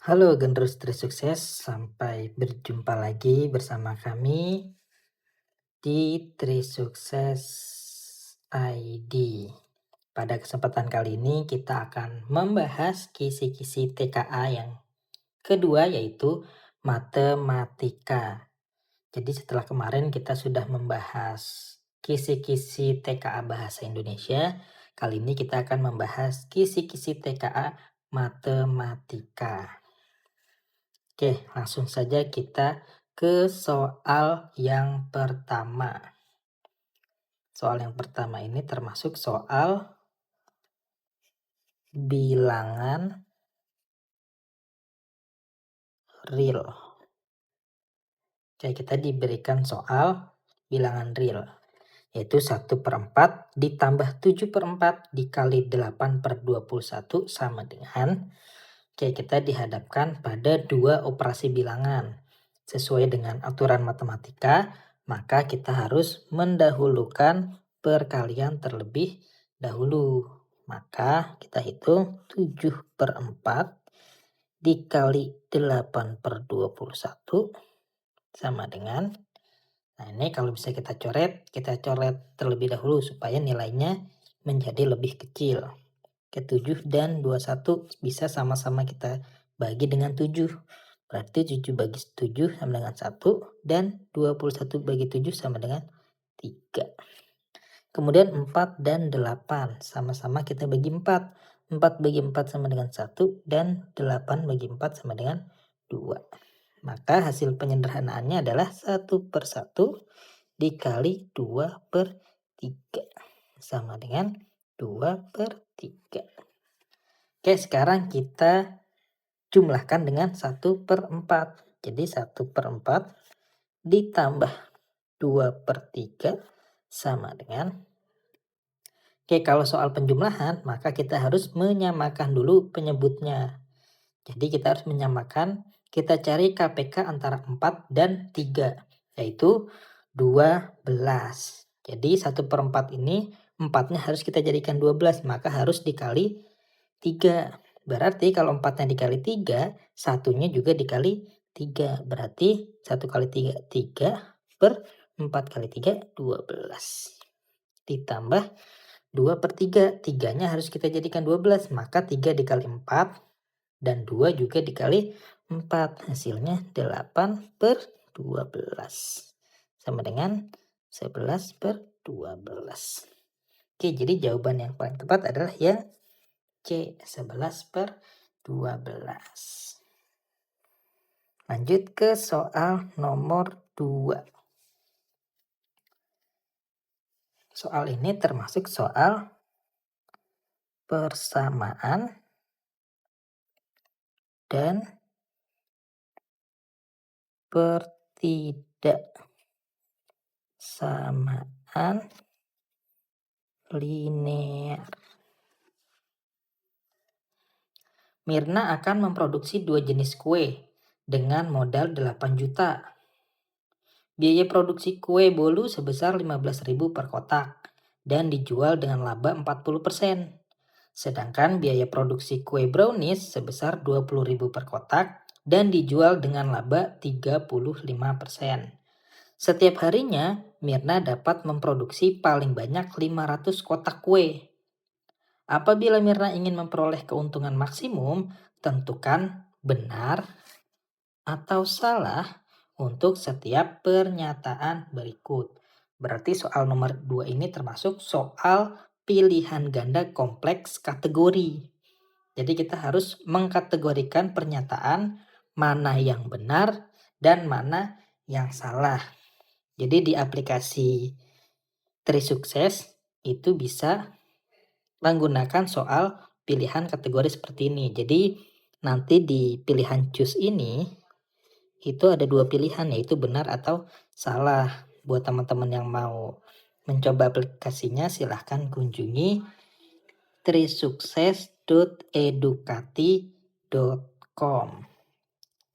Halo Generus Sukses, sampai berjumpa lagi bersama kami di Trisukses ID. Pada kesempatan kali ini kita akan membahas kisi-kisi TKA yang kedua, yaitu matematika. Jadi setelah kemarin kita sudah membahas kisi-kisi TKA Bahasa Indonesia, kali ini kita akan membahas kisi-kisi TKA Matematika. Oke, langsung saja kita ke soal yang pertama. Soal yang pertama ini termasuk soal bilangan real. Oke, kita diberikan soal bilangan real, yaitu 1/4 ditambah 7/4 dikali 8/21 sama dengan, oke, kita dihadapkan pada dua operasi bilangan. Sesuai dengan aturan matematika, maka kita harus mendahulukan perkalian terlebih dahulu. Maka kita hitung 7/4 dikali 8/21 sama dengan, nah ini kalau bisa kita coret terlebih dahulu supaya nilainya menjadi lebih kecil. Ke 7 dan 21 bisa sama-sama kita bagi dengan 7. Berarti 7 bagi 7 sama dengan 1 dan 21 bagi 7 sama dengan 3. Kemudian 4 dan 8 sama-sama kita bagi 4. 4 bagi 4 sama dengan 1 dan 8 bagi 4 sama dengan 2. Maka hasil penyederhanaannya adalah 1/1 dikali 2/3 sama dengan 2/3. Oke, sekarang kita jumlahkan dengan 1/4. Jadi 1/4 ditambah 2/3 sama dengan, oke, kalau soal penjumlahan maka kita harus menyamakan dulu penyebutnya. Jadi kita harus menyamakan, kita cari KPK antara 4 dan 3, yaitu 12. Jadi 1/4 ini 4-nya harus kita jadikan 12, maka harus dikali 3. Berarti kalau 4-nya dikali 3, 1-nya juga dikali 3. Berarti 1 kali 3, 3 per 4 kali 3, 12. Ditambah 2/3, 3-nya harus kita jadikan 12, maka 3 dikali 4 dan 2 juga dikali 4. Hasilnya 8/12. Sama dengan 11/12. Oke, jadi jawaban yang paling tepat adalah yang C, 11/12. Lanjut ke soal nomor 2. Soal ini termasuk soal persamaan dan pertidaksamaan linear. Mirna akan memproduksi 2 jenis kue dengan modal 8 juta. Biaya produksi kue bolu sebesar 15.000 per kotak dan dijual dengan laba 40%. Sedangkan biaya produksi kue brownies sebesar 20.000 per kotak dan dijual dengan laba 35%. Setiap harinya, Mirna dapat memproduksi paling banyak 500 kotak kue. Apabila Mirna ingin memperoleh keuntungan maksimum, tentukan benar atau salah untuk setiap pernyataan berikut. Berarti soal nomor 2 ini termasuk soal pilihan ganda kompleks kategori. Jadi kita harus mengkategorikan pernyataan mana yang benar dan mana yang salah. Jadi di aplikasi Trisukses itu bisa menggunakan soal pilihan kategori seperti ini. Jadi nanti di pilihan choose ini itu ada 2 pilihan, yaitu benar atau salah. Buat teman-teman yang mau mencoba aplikasinya silahkan kunjungi trisukses.edukati.com.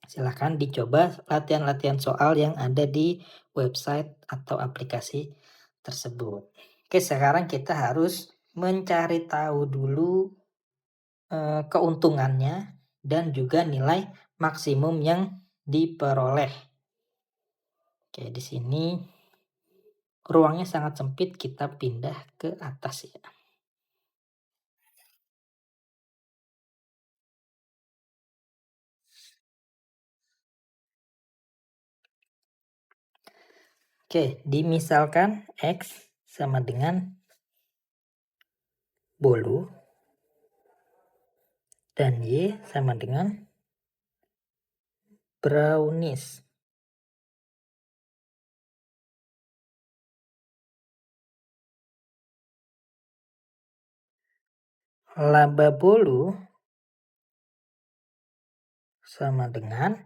Silahkan dicoba latihan-latihan soal yang ada di website atau aplikasi tersebut. Oke, sekarang kita harus mencari tahu dulu keuntungannya dan juga nilai maksimum yang diperoleh. Oke, di sini ruangnya sangat sempit, kita pindah ke atas ya. Oke, dimisalkan X sama dengan bolu dan Y sama dengan brownies. Laba bolu sama dengan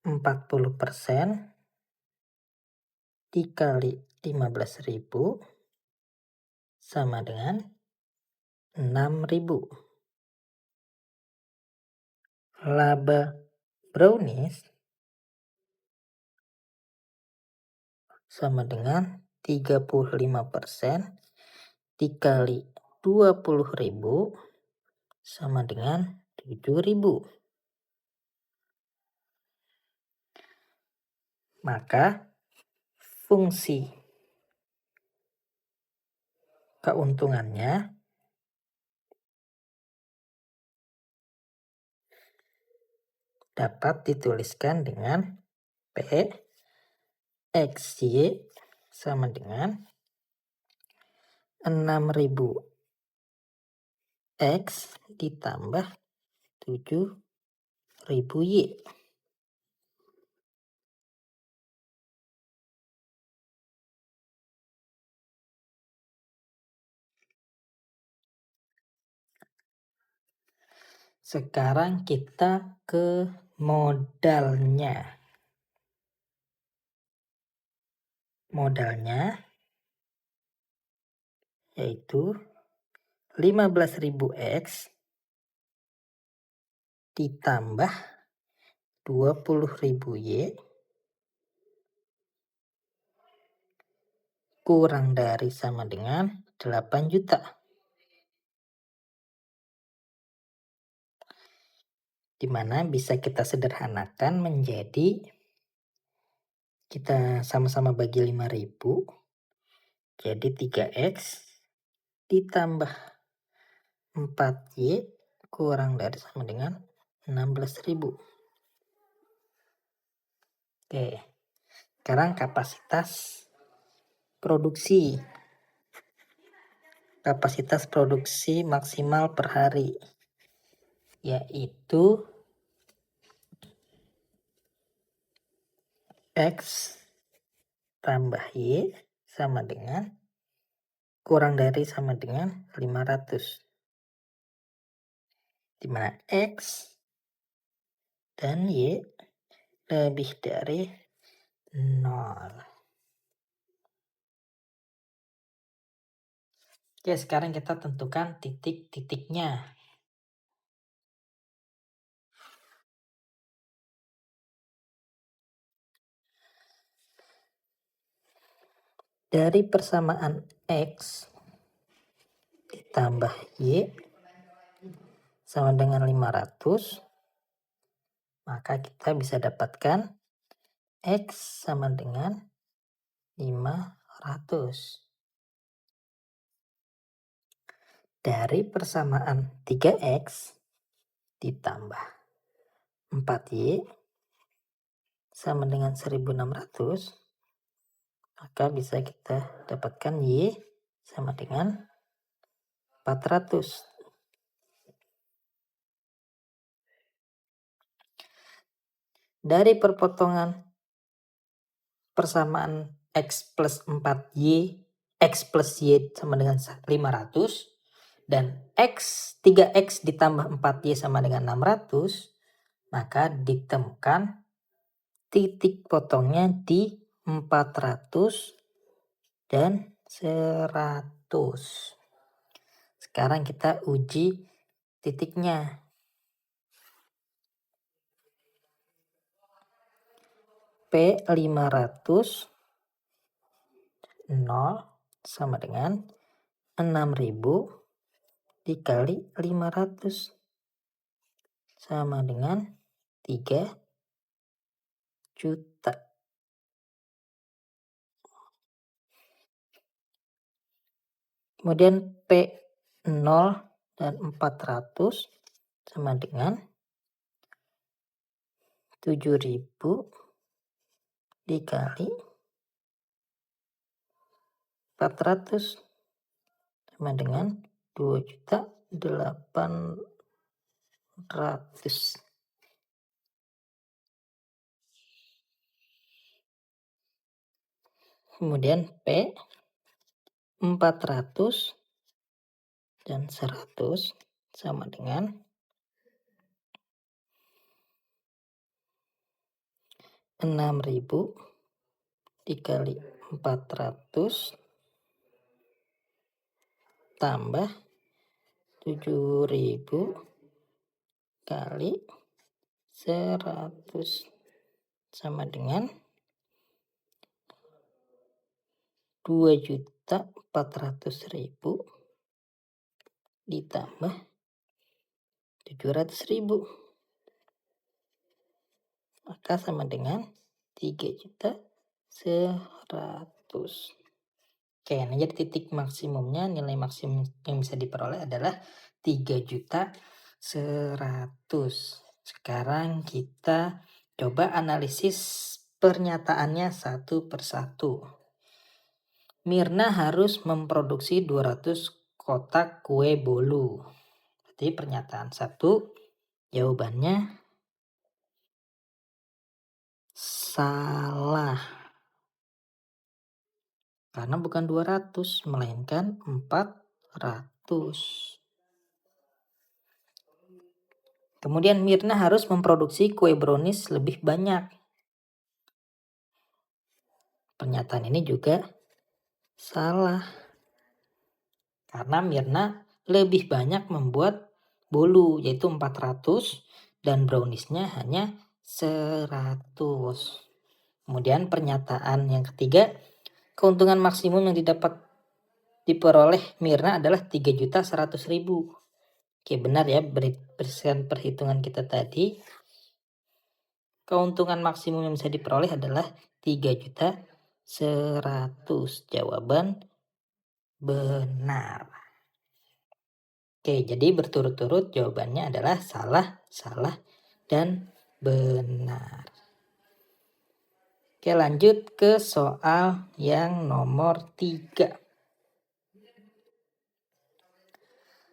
40% dikali 15.000 sama dengan 6.000. Laba brownies sama dengan 35% dikali 20.000 sama dengan 7.000. Maka fungsi keuntungannya dapat dituliskan dengan P XY sama dengan 6.000 X ditambah 7.000 Y. Sekarang kita ke modalnya. Modalnya yaitu 15.000 X ditambah 20.000 Y kurang dari sama dengan 8 juta. Dimana bisa kita sederhanakan menjadi, kita sama-sama bagi 5.000, jadi 3X ditambah 4Y kurang dari sama dengan 16.000. Oke, sekarang kapasitas produksi. Kapasitas produksi maksimal per hari yaitu X tambah Y sama dengan kurang dari sama dengan 500. Di mana X dan Y lebih dari 0. Oke, sekarang kita tentukan titik-titiknya. Dari persamaan X ditambah Y sama dengan 500, maka kita bisa dapatkan X sama dengan 500. Dari persamaan 3X ditambah 4Y sama dengan 1600, maka bisa kita dapatkan Y sama dengan 400. Dari perpotongan persamaan X plus 4Y, X plus Y sama dengan 500, dan 3X ditambah 4Y sama dengan 600, maka ditemukan titik potongnya di 400 dan 100. Sekarang kita uji titiknya. P500 0 sama dengan 6.000 dikali 500. sama dengan 3 juta. Kemudian P0 dan 400 sama dengan 7.000 dikali 400 sama dengan 2.800.000. Kemudian P 400 dan 100 sama dengan 6.000 dikali 400 tambah 7.000 kali 100 sama dengan 2.400.000 ditambah 700.000, maka sama dengan 3.100.000. Oke, nah jadi titik maksimumnya, nilai maksimum yang bisa diperoleh adalah 3.100.000. Sekarang kita coba analisis pernyataannya satu persatu. Mirna harus memproduksi 200 kotak kue bolu. Berarti pernyataan 1 jawabannya salah. Karena bukan 200, melainkan 400. Kemudian Mirna harus memproduksi kue brownies lebih banyak. Pernyataan ini juga salah. Karena Mirna lebih banyak membuat bolu, yaitu 400, dan browniesnya hanya 100. Kemudian pernyataan yang ketiga, keuntungan maksimum yang diperoleh Mirna adalah 3.100.000. Oke, benar ya, berdasarkan perhitungan kita tadi, keuntungan maksimum yang bisa diperoleh adalah 3.100.000. Jawaban benar. Oke, jadi berturut-turut jawabannya adalah salah, salah, dan benar. Oke, lanjut ke soal yang nomor 3.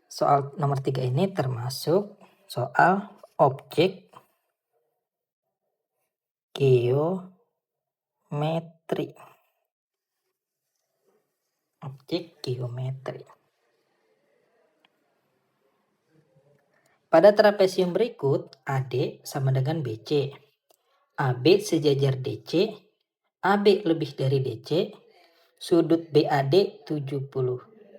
Soal nomor 3 ini termasuk soal objek geometri. Objek geometri. Pada trapesium berikut, AD sama dengan BC. AB sejajar DC, AB lebih dari DC, sudut BAD 70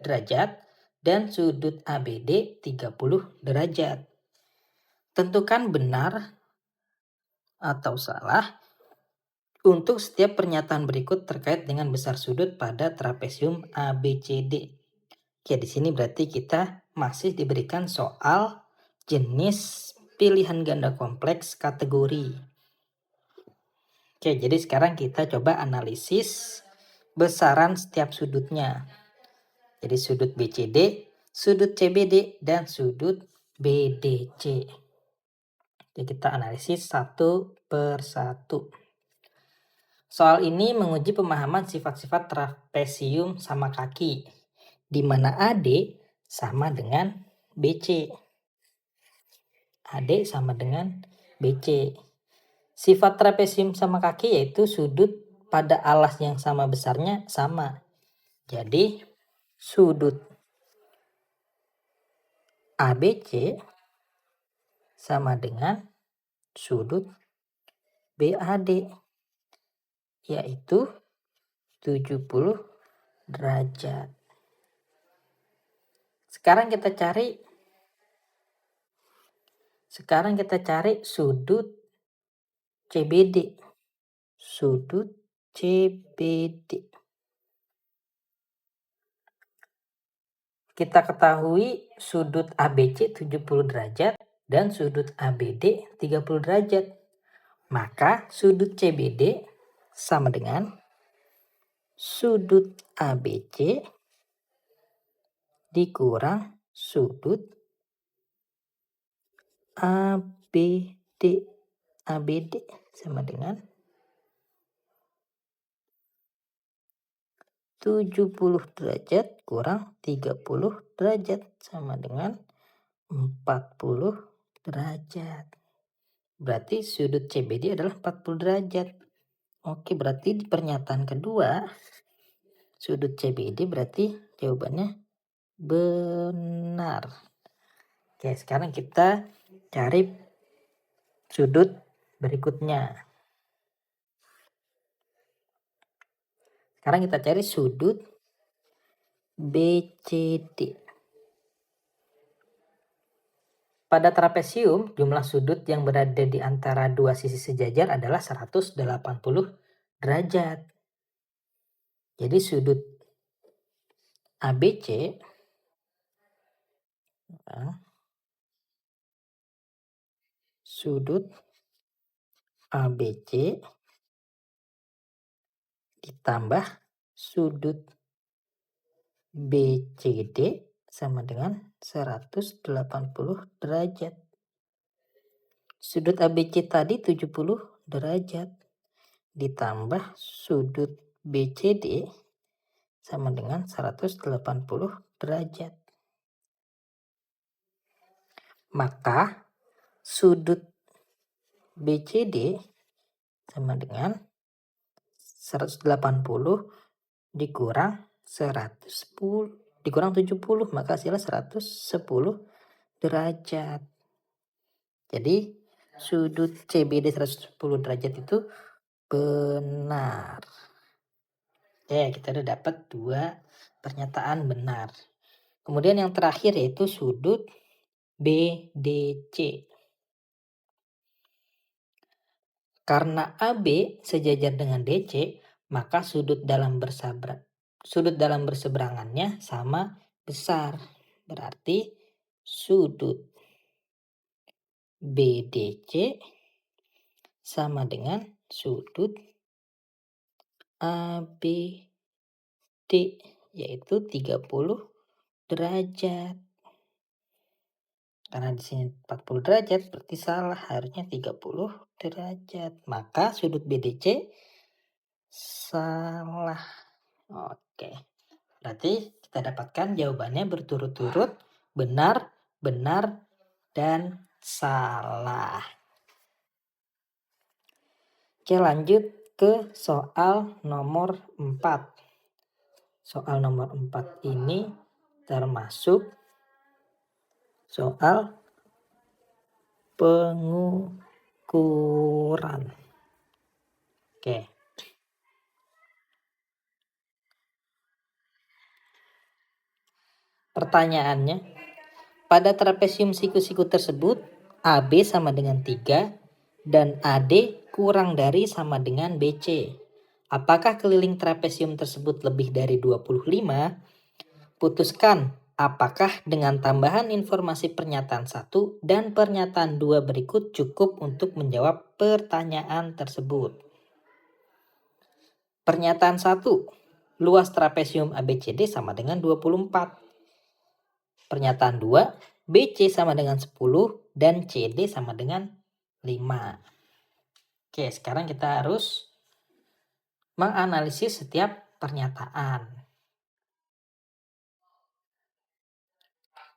derajat, dan sudut ABD 30 derajat. Tentukan benar atau salah untuk setiap pernyataan berikut terkait dengan besar sudut pada trapesium ABCD. Oke, di sini berarti kita masih diberikan soal jenis pilihan ganda kompleks kategori. Oke, jadi sekarang kita coba analisis besaran setiap sudutnya. Jadi sudut BCD, sudut CBD, dan sudut BDC. Jadi kita analisis satu persatu. Soal ini menguji pemahaman sifat-sifat trapesium sama kaki, di mana AD sama dengan BC. AD sama dengan BC. Sifat trapesium sama kaki yaitu sudut pada alas yang sama besarnya sama. Jadi sudut ABC sama dengan sudut BAD, yaitu 70 derajat. Sekarang kita cari sudut CBD. Sudut CBD. Kita ketahui sudut ABC 70 derajat dan sudut ABD 30 derajat. Maka sudut CBD sama dengan sudut ABC dikurang sudut ABD. ABD sama dengan 70 derajat kurang 30 derajat sama dengan 40 derajat. Berarti sudut CBD adalah 40 derajat. Oke, berarti di pernyataan kedua sudut CBD berarti jawabannya benar. Oke, sekarang kita cari sudut berikutnya. Sekarang kita cari sudut BCD. Pada trapesium, jumlah sudut yang berada di antara dua sisi sejajar adalah 180 derajat. Jadi sudut ABC ditambah sudut BCD sama dengan 180 derajat. Sudut ABC tadi 70 derajat ditambah sudut BCD sama dengan 180 derajat. Maka sudut BCD sama dengan 180 dikurang 70, maka hasilnya 110 derajat. Jadi sudut CBD 110 derajat itu benar. Oke, kita udah dapat 2 pernyataan benar. Kemudian yang terakhir yaitu sudut BDC. Karena AB sejajar dengan DC, maka sudut dalam berseberangannya sama besar. Berarti sudut BDC sama dengan sudut ABD, yaitu 30 derajat. Karena di sini 40 derajat berarti salah, harusnya 30 derajat. Maka sudut BDC salah. Oke. Berarti kita dapatkan jawabannya berturut-turut benar, benar, dan salah. Oke, lanjut ke soal nomor 4. Soal nomor 4 ini termasuk soal pengukuran. Oke. Pertanyaannya, pada trapesium siku-siku tersebut AB sama dengan 3 dan AD kurang dari sama dengan BC. Apakah keliling trapesium tersebut lebih dari 25? Putuskan apakah dengan tambahan informasi pernyataan 1 dan pernyataan 2 berikut cukup untuk menjawab pertanyaan tersebut. Pernyataan 1, luas trapesium ABCD sama dengan 24. Pernyataan 2, BC sama dengan 10 dan CD sama dengan 5. Oke, sekarang kita harus menganalisis setiap pernyataan.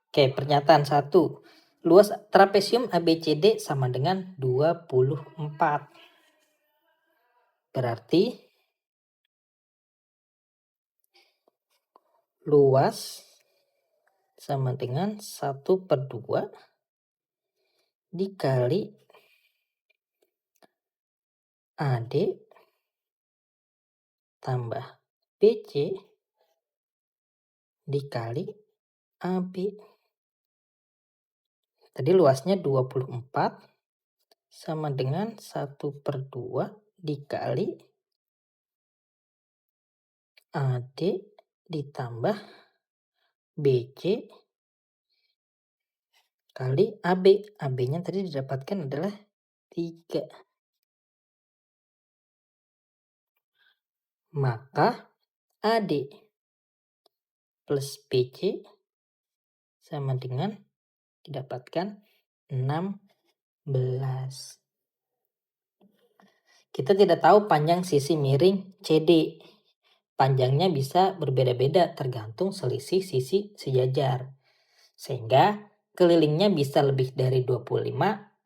Oke, pernyataan 1. Luas trapesium ABCD sama dengan 24. Berarti luas sama dengan 1/2 dikali AD tambah BC dikali AB. Tadi luasnya 24 sama dengan 1/2 dikali AD ditambah BC kali AB. AB-nya tadi didapatkan adalah 3. Maka AD plus BC sama dengan didapatkan 16. Kita tidak tahu panjang sisi miring CD. Panjangnya bisa berbeda-beda tergantung selisih sisi sejajar. Sehingga kelilingnya bisa lebih dari 25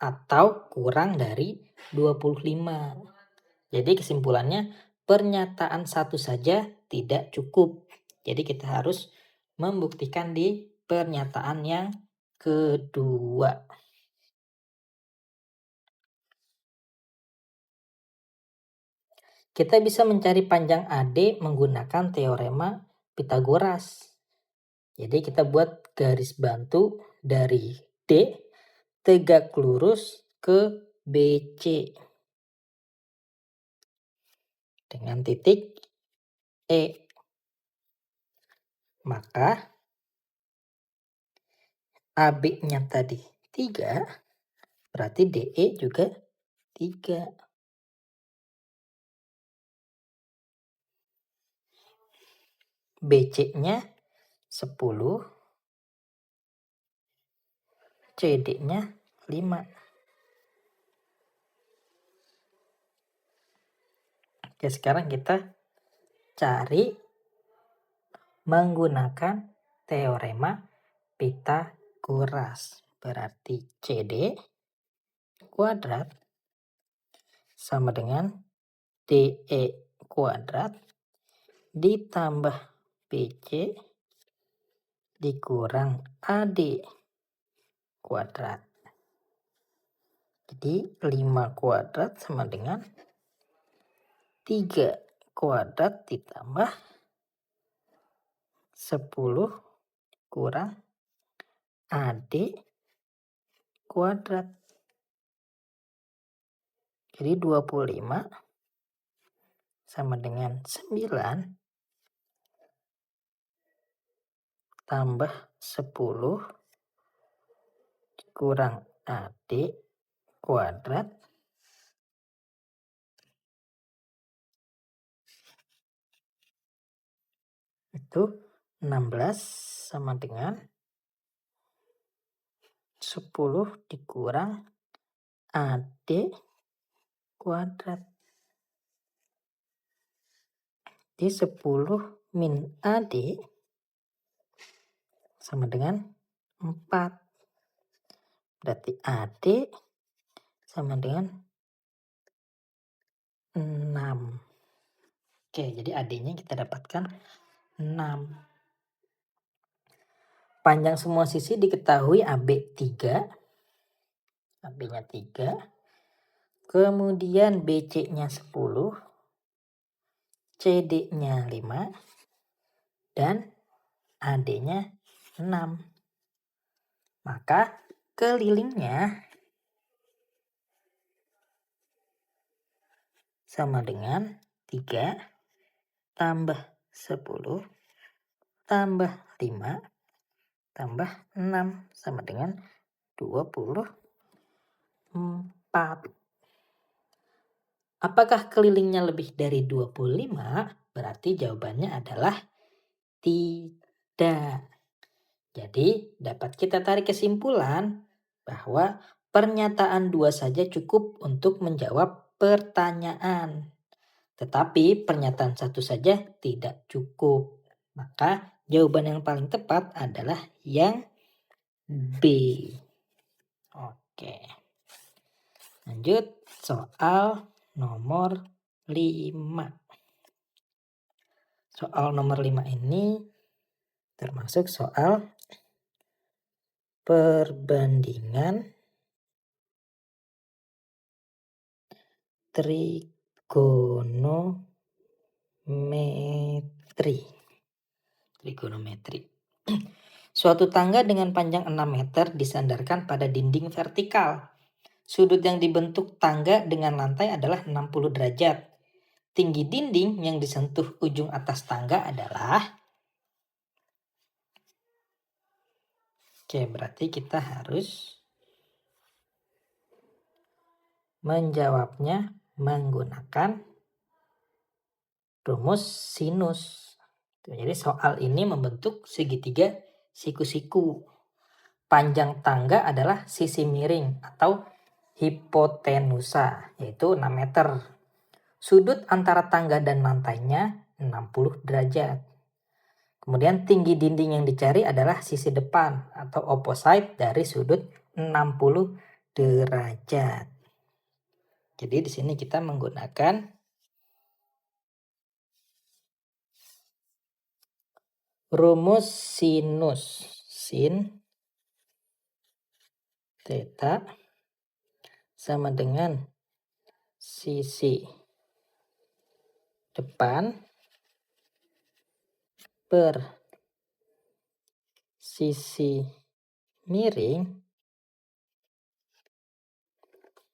atau kurang dari 25. Jadi kesimpulannya pernyataan satu saja tidak cukup. Jadi kita harus membuktikan di pernyataan yang kedua. Kita bisa mencari panjang AD menggunakan teorema Pythagoras. Jadi kita buat garis bantu dari D tegak lurus ke BC dengan titik E. Maka AB-nya tadi 3, berarti DE juga 3. BC-nya 10, CD-nya 5. Oke, sekarang kita cari menggunakan teorema Pythagoras. Berarti CD kuadrat sama dengan DE kuadrat ditambah BC dikurang AD kuadrat. Jadi 5 kuadrat sama dengan 3 kuadrat ditambah 10 kurang AD kuadrat. Jadi 25 sama dengan 9 tambah 10 kurang AD kuadrat itu 16 sama dengan 10 dikurang AD kuadrat. Jadi 10 min AD sama dengan 4. Berarti AD sama dengan 6. Oke, jadi AD-nya kita dapatkan 6. Panjang semua sisi diketahui AB 3. AB-nya 3. Kemudian BC-nya 10. CD-nya 5. Dan AD-nya 6. Maka kelilingnya sama dengan 3 tambah 10 tambah 5 tambah 6 sama dengan 24. Apakah kelilingnya lebih dari 25? Berarti jawabannya adalah tidak. Jadi dapat kita tarik kesimpulan bahwa pernyataan 2 saja cukup untuk menjawab pertanyaan. Tetapi pernyataan 1 saja tidak cukup. Maka jawaban yang paling tepat adalah yang B. Oke. Lanjut soal nomor 5. Soal nomor 5 ini termasuk soal perbandingan trigonometri. Suatu tangga dengan panjang 6 meter disandarkan pada dinding vertikal. Sudut yang dibentuk tangga dengan lantai adalah 60 derajat. Tinggi dinding yang disentuh ujung atas tangga adalah... Oke, berarti kita harus menjawabnya menggunakan rumus sinus. Jadi soal ini membentuk segitiga siku-siku. Panjang tangga adalah sisi miring atau hipotenusa, yaitu 6 meter. Sudut antara tangga dan lantainya 60 derajat. Kemudian tinggi dinding yang dicari adalah sisi depan atau opposite dari sudut 60 derajat. Jadi di sini kita menggunakan rumus sinus. Sin theta sama dengan sisi depan per sisi miring,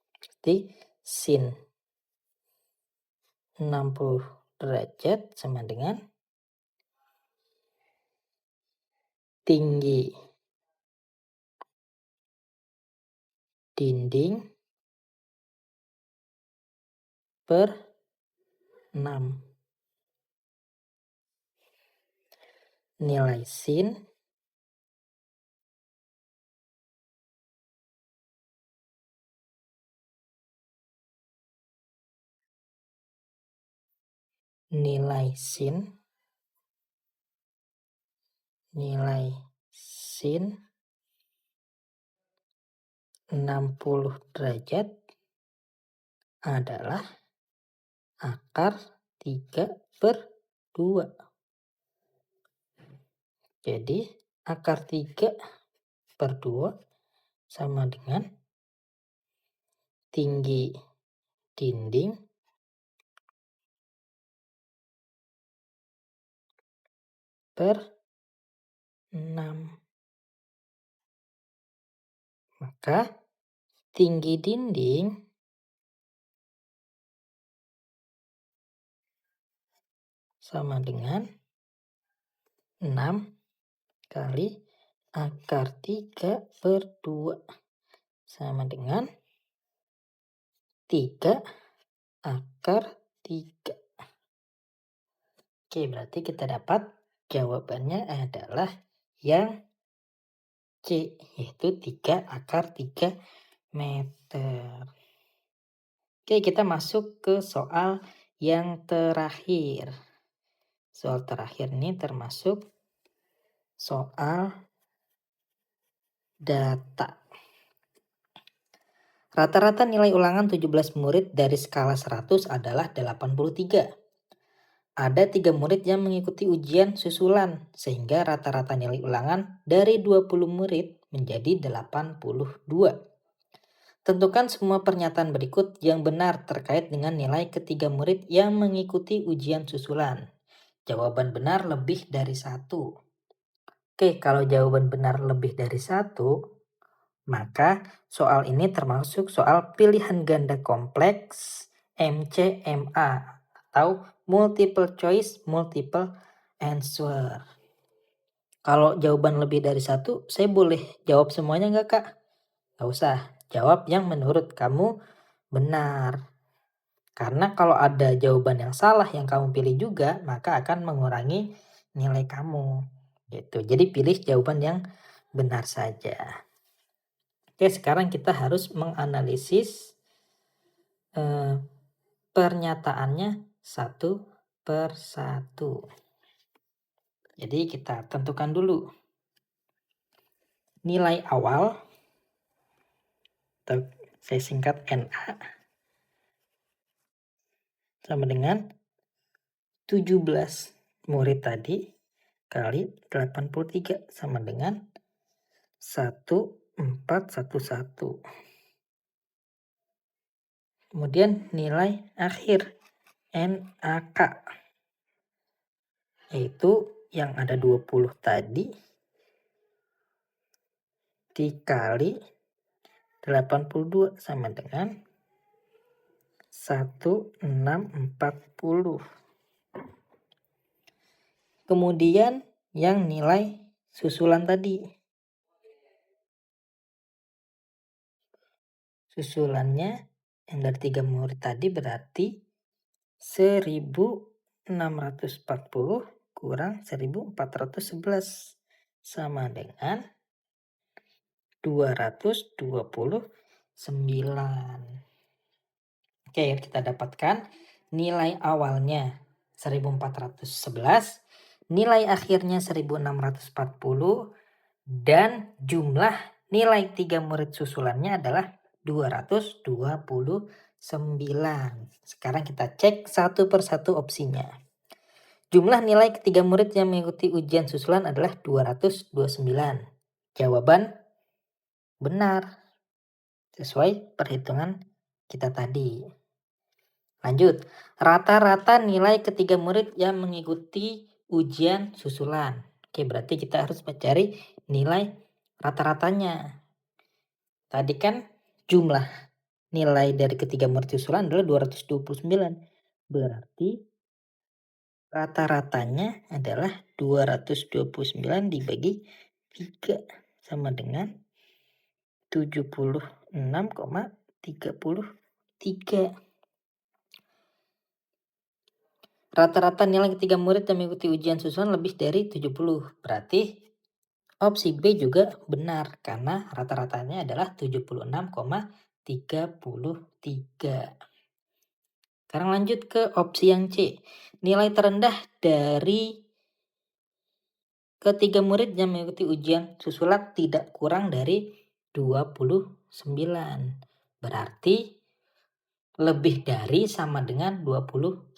berarti sin 60 derajat sama dengan tinggi dinding per 6. Nilai sin nilai sin 60 derajat adalah akar 3/2. Jadi akar 3/2 sama dengan tinggi dinding per 6. Maka tinggi dinding sama dengan 6 kali akar 3/2 sama dengan 3 akar 3. Oke, berarti kita dapat jawabannya adalah yang C, yaitu 3 akar 3 meter. Oke, kita masuk ke soal yang terakhir. Soal terakhir ini termasuk soal data. Rata-rata nilai ulangan 17 murid dari skala 100 adalah 83. Ada 3 murid yang mengikuti ujian susulan, sehingga rata-rata nilai ulangan dari 20 murid menjadi 82. Tentukan semua pernyataan berikut yang benar terkait dengan nilai ketiga murid yang mengikuti ujian susulan. Jawaban benar lebih dari 1. Oke, kalau jawaban benar lebih dari 1, maka soal ini termasuk soal pilihan ganda kompleks MCMA atau multiple choice multiple answer. Kalau jawaban lebih dari 1, saya boleh jawab semuanya nggak, Kak? Nggak usah, jawab yang menurut kamu benar. Karena kalau ada jawaban yang salah yang kamu pilih juga, maka akan mengurangi nilai kamu. Gitu. Jadi pilih jawaban yang benar saja. Oke, sekarang kita harus menganalisis pernyataannya satu per satu. Jadi kita tentukan dulu nilai awal, atau saya singkat NA, sama dengan 17 murid tadi kali 83 sama dengan 1411. Kemudian nilai akhir NAK, yaitu yang ada 20 tadi dikali 82 sama dengan 1640. Kemudian yang nilai susulan tadi susulannya yang dari 3 murid tadi berarti 1640 kurang 1411 sama dengan 229. Oke, kita dapatkan nilai awalnya 1411, nilai akhirnya 1640, dan jumlah nilai 3 murid susulannya adalah 229. Sekarang kita cek satu persatu opsinya. Jumlah nilai ketiga murid yang mengikuti ujian susulan adalah 229. Jawaban benar sesuai perhitungan kita tadi. Lanjut, rata-rata nilai ketiga murid yang mengikuti ujian susulan. Oke, berarti kita harus mencari nilai rata-ratanya. Tadi kan jumlah nilai dari ketiga murid susulan adalah 229. Berarti rata-ratanya adalah 229 dibagi 3 sama dengan 76,33. Rata-rata nilai ketiga murid yang mengikuti ujian susulan lebih dari 70. Berarti opsi B juga benar karena rata-ratanya adalah 76,33. Sekarang lanjut ke opsi yang C. Nilai terendah dari ketiga murid yang mengikuti ujian susulan tidak kurang dari 29. Berarti lebih dari sama dengan 29.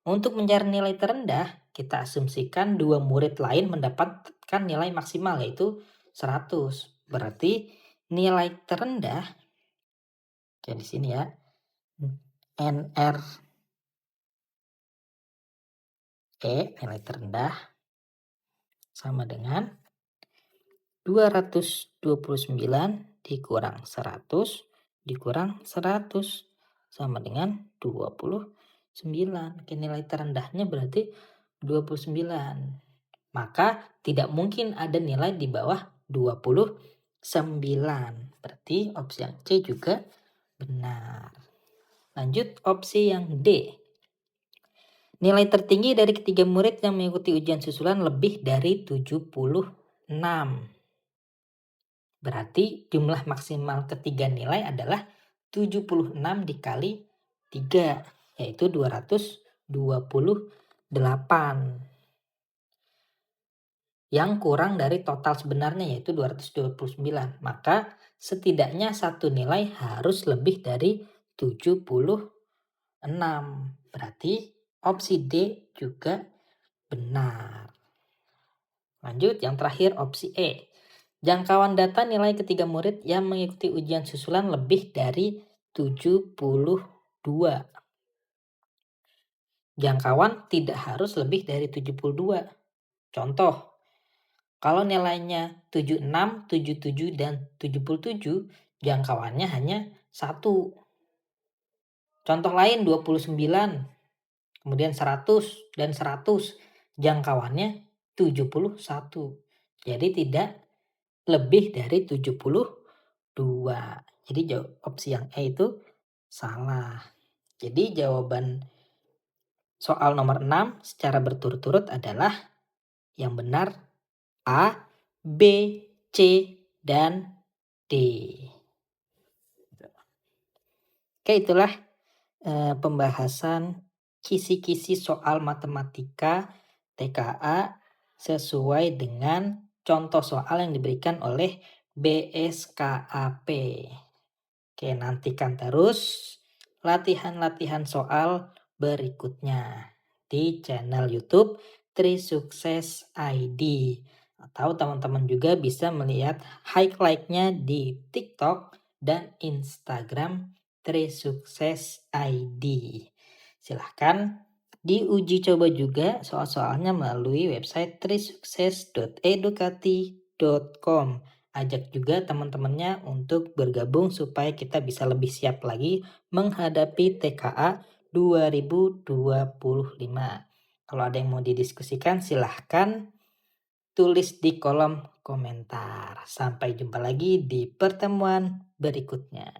Untuk mencari nilai terendah, kita asumsikan 2 murid lain mendapatkan nilai maksimal yaitu 100. Berarti nilai terendah, oke di sini ya, NRE nilai terendah sama dengan 229 dikurang 100 dikurang 100 sama dengan 29. Oke, nilai terendahnya berarti 29. Maka tidak mungkin ada nilai di bawah 29. Berarti opsi yang C juga benar. Lanjut opsi yang D. Nilai tertinggi dari ketiga murid yang mengikuti ujian susulan lebih dari 76. Berarti jumlah maksimal ketiga nilai adalah 76 dikali 3, yaitu 228. Yang kurang dari total sebenarnya yaitu 229. Maka setidaknya satu nilai harus lebih dari 76. Berarti opsi D juga benar. Lanjut yang terakhir opsi E. Jangkauan data nilai ketiga murid yang mengikuti ujian susulan lebih dari 72. Jangkauan tidak harus lebih dari 72. Contoh, kalau nilainya 76, 77, dan 77, jangkauannya hanya 1. Contoh lain 29, kemudian 100, dan 100, jangkauannya 71. Jadi tidak lebih dari 72. Jadi opsi yang E itu salah. Jadi jawaban soal nomor 6 secara berturut-turut adalah yang benar A, B, C, dan D. Oke, itulah pembahasan kisi-kisi soal matematika TKA sesuai dengan contoh soal yang diberikan oleh BSKAP. Oke, nantikan terus latihan-latihan soal berikutnya di channel YouTube Trisukses ID. Atau teman-teman juga bisa melihat highlight-nya di TikTok dan Instagram Trisukses ID. Silahkan diuji coba juga soal-soalnya melalui website trisukses.edukati.com. Ajak juga teman-temannya untuk bergabung supaya kita bisa lebih siap lagi menghadapi TKA 2025. Kalau ada yang mau didiskusikan silahkan tulis di kolom komentar. Sampai jumpa lagi di pertemuan berikutnya.